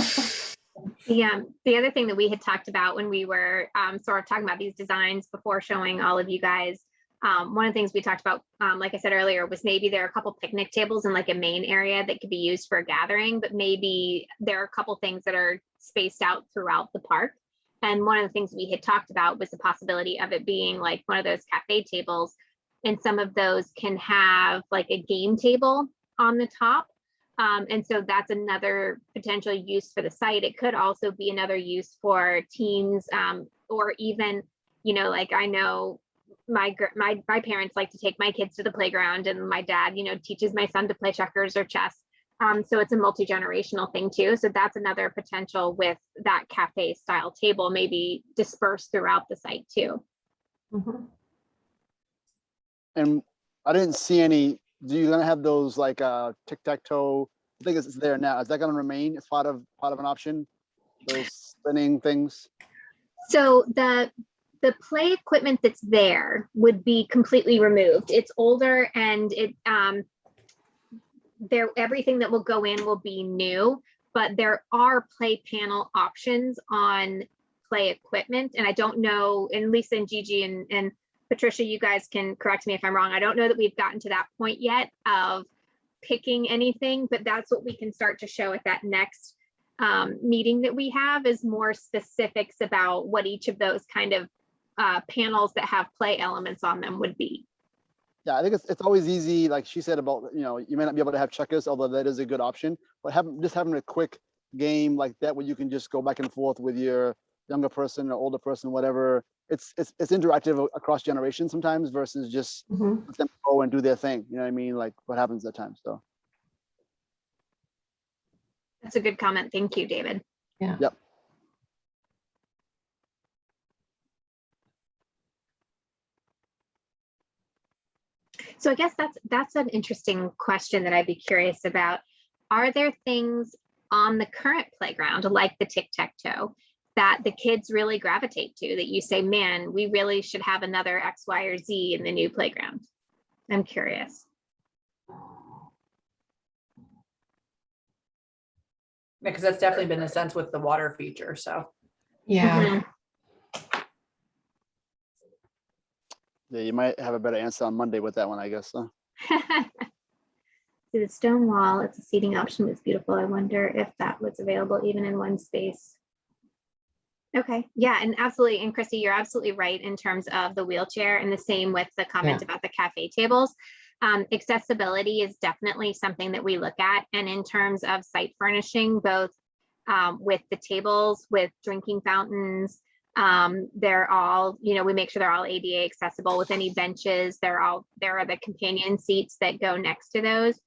Yeah, the other thing that we had talked about when we were sort of talking about these designs before showing all of you guys, one of the things we talked about, like I said earlier, was maybe there are a couple picnic tables in like a main area that could be used for a gathering, but maybe there are a couple things that are spaced out throughout the park. And one of the things we had talked about was the possibility of it being like one of those cafe tables. And some of those can have like a game table on the top. And so that's another potential use for the site. It could also be another use for teens, or even, you know, like I know my parents like to take my kids to the playground, and my dad, you know, teaches my son to play checkers or chess. So it's a multi-generational thing too. So that's another potential with that cafe style table, maybe dispersed throughout the site too. And I didn't see any. Do you gonna have those like tic-tac-toe? I think it's there now. Is that gonna remain as part of an option? Those spinning things. So the play equipment that's there would be completely removed. It's older, and it everything that will go in will be new, but there are play panel options on play equipment. And I don't know, and Lisa and Gigi and Patricia, you guys can correct me if I'm wrong. I don't know that we've gotten to that point yet of picking anything, but that's what we can start to show at that next meeting that we have, is more specifics about what each of those kind of panels that have play elements on them would be. Yeah, I think it's always easy, like she said about, you know, you may not be able to have checkers, although that is a good option, but having a quick game like that where you can just go back and forth with your younger person or older person, whatever. It's interactive across generations sometimes versus just let them go and do their thing. You know what I mean? Like what happens at times. So that's a good comment. Thank you, David. Yeah. Yep. So I guess that's an interesting question that I'd be curious about. Are there things on the current playground, like the tic-tac-toe, that the kids really gravitate to, that you say, man, we really should have another X, Y, or Z in the new playground? I'm curious. Because that's definitely been the sense with the water feature. So Yeah. yeah, you might have a better answer on Monday with that one, I guess. So. See, the stone wall, it's a seating option. It's beautiful. I wonder if that was available even in one space. Okay, yeah, and absolutely. And Chrissy, you're absolutely right in terms of the wheelchair, and the same with the comment about the cafe tables. Accessibility is definitely something that we look at. And in terms of site furnishing, both with the tables, with drinking fountains, they're all, you know, we make sure they're all ADA accessible. With any benches, there are the companion seats that go next to those.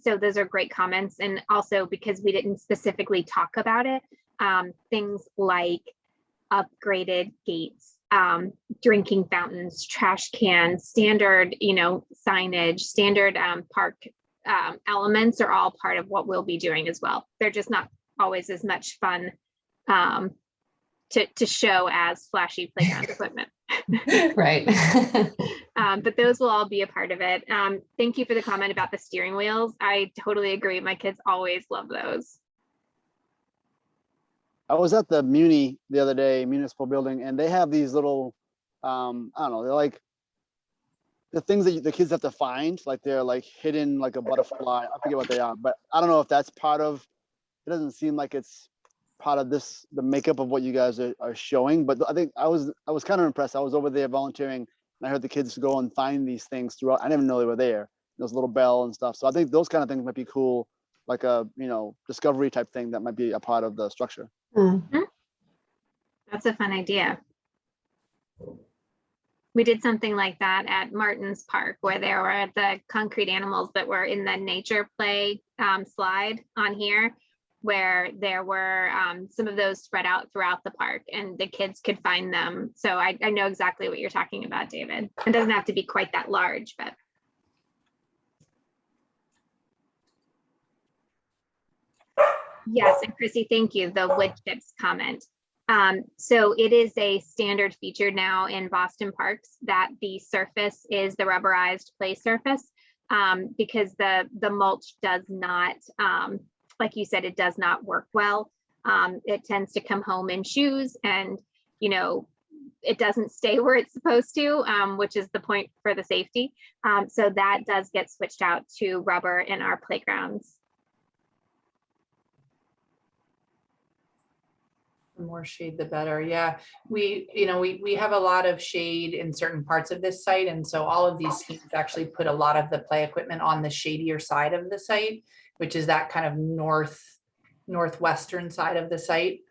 So those are great comments. And also, because we didn't specifically talk about it, things like upgraded gates, drinking fountains, trash cans, standard, you know, signage, standard park elements are all part of what we'll be doing as well. They're just not always as much fun to show as flashy playground equipment. Right. But those will all be a part of it. Thank you for the comment about the steering wheels. I totally agree. My kids always love those. I was at the Muni the other day, municipal building, and they have these little, I don't know, they're like the things that the kids have to find, like they're like hidden like a butterfly. I forget what they are, but I don't know if that's part of, it doesn't seem like it's part of this, the makeup of what you guys are showing, but I think I was kind of impressed. I was over there volunteering and I heard the kids go and find these things throughout. I didn't even know they were there. Those little bell and stuff. So I think those kind of things might be cool, like a, you know, discovery type thing that might be a part of the structure. That's a fun idea. We did something like that at Martin's Park, where there were the concrete animals that were in the nature play slide on here, where there were some of those spread out throughout the park and the kids could find them. So I know exactly what you're talking about, David. It doesn't have to be quite that large, but. Yes, and Chrissy, thank you, the wood chips comment. So it is a standard feature now in Boston parks that the surface is the rubberized play surface, because the mulch does not, like you said, it does not work well. It tends to come home in shoes and, you know, it doesn't stay where it's supposed to, which is the point for the safety. So that does get switched out to rubber in our playgrounds. The more shade, the better. Yeah, we have a lot of shade in certain parts of this site. And so all of these schemes actually put a lot of the play equipment on the shadier side of the site, which is that kind of northwestern side of the site.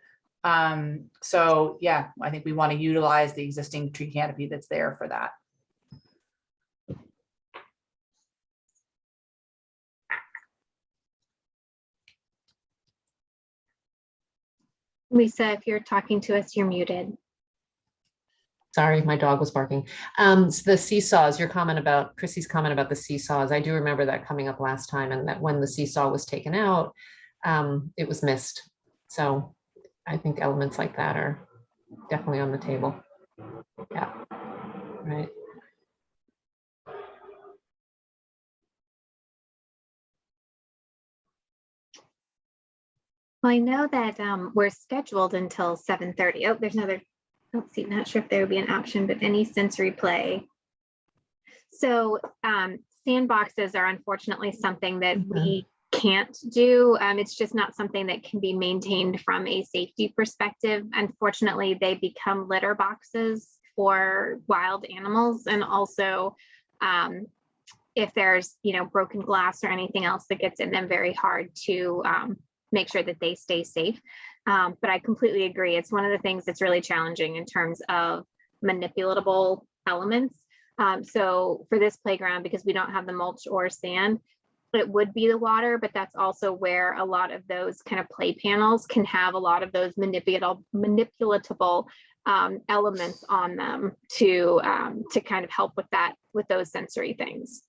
So yeah, I think we want to utilize the existing tree canopy that's there for that. Lisa, if you're talking to us, you're muted. Sorry, my dog was barking. So the seesaws, your comment about Chrissy's comment about the seesaws, I do remember that coming up last time, and that when the seesaw was taken out, it was missed. So I think elements like that are definitely on the table. Yeah, right. Well, I know that we're scheduled until 7:30. Oh, there's another, let's see, not sure if there would be an option, but any sensory play. So sandboxes are unfortunately something that we can't do. It's just not something that can be maintained from a safety perspective. Unfortunately, they become litter boxes for wild animals. And also if there's, you know, broken glass or anything else that gets in them, very hard to make sure that they stay safe. But I completely agree. It's one of the things that's really challenging in terms of manipulatable elements. So for this playground, because we don't have the mulch or sand, it would be the water, but that's also where a lot of those kind of play panels can have a lot of those manipulatable elements on them to kind of help with that, with those sensory things.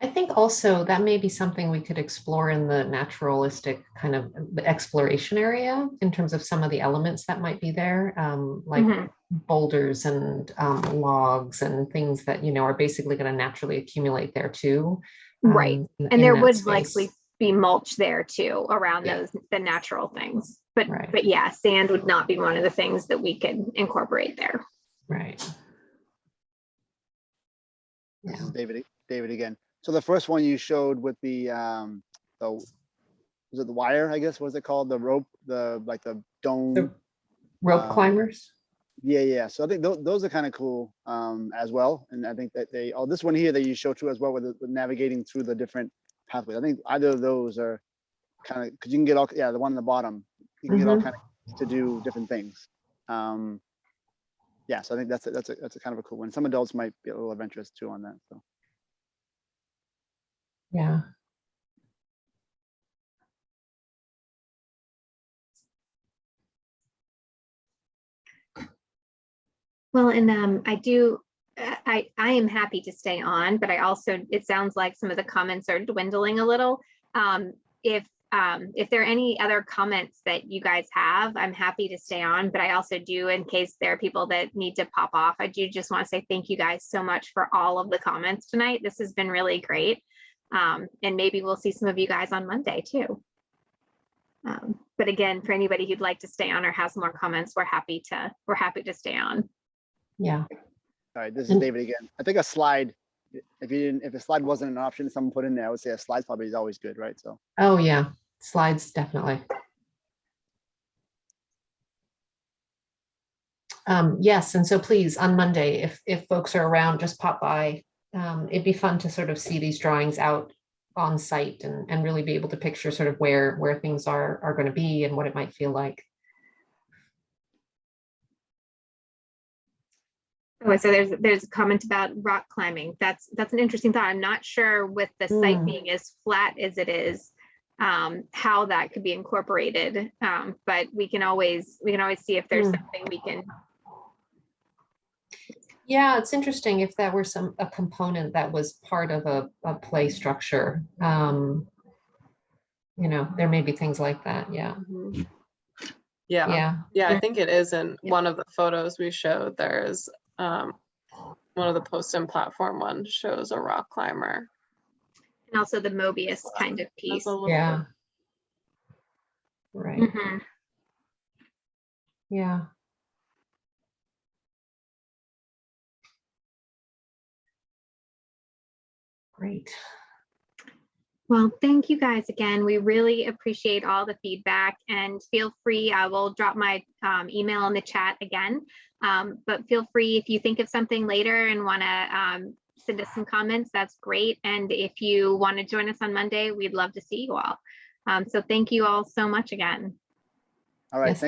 I think also that may be something we could explore in the naturalistic kind of exploration area in terms of some of the elements that might be there, like boulders and logs and things that, you know, are basically going to naturally accumulate there too. Right. And there would likely be mulch there too around those, the natural things. But yeah, sand would not be one of the things that we could incorporate there. Right. Yeah. This is David again. So the first one you showed with the was it the wire, I guess, what is it called? The rope, the dome. The rope climbers. Yeah. So I think those are kind of cool as well. And I think that this one here that you show too as well with navigating through the different pathways. I think either of those are kind of, because you can get all, the one on the bottom, you can get all kind of to do different things. Yeah, so I think that's a kind of a cool one. Some adults might be a little adventurous too on that. So. Yeah. Well, and I am happy to stay on, but I also, it sounds like some of the comments are dwindling a little. If if there are any other comments that you guys have, I'm happy to stay on, but I also do, in case there are people that need to pop off, I do just want to say thank you guys so much for all of the comments tonight. This has been really great. And maybe we'll see some of you guys on Monday too. But again, for anybody who'd like to stay on or has more comments, we're happy to stay on. Yeah. All right, this is David again. I think a slide, if a slide wasn't an option someone put in there, I would say a slide probably is always good, right? So. Oh, yeah. Slides, definitely. Yes, and so please, on Monday, if folks are around, just pop by. It'd be fun to sort of see these drawings out on site and really be able to picture sort of where things are going to be and what it might feel like. Oh, so there's a comment about rock climbing. That's an interesting thought. I'm not sure with the site being as flat as it is, how that could be incorporated. But we can always see if there's something we can. Yeah, it's interesting if that were a component that was part of a play structure. You know, there may be things like that. Yeah. Mhm. Yeah, I think it is in one of the photos we showed. There's one of the post and platform ones shows a rock climber. And also the Mobius kind of piece. Yeah. Right. Mhm. Yeah. Great. Well, thank you guys again. We really appreciate all the feedback, and feel free, I will drop my email in the chat again, but feel free if you think of something later and want to send us some comments, that's great. And if you want to join us on Monday, we'd love to see you all. So thank you all so much again. All right. Yes.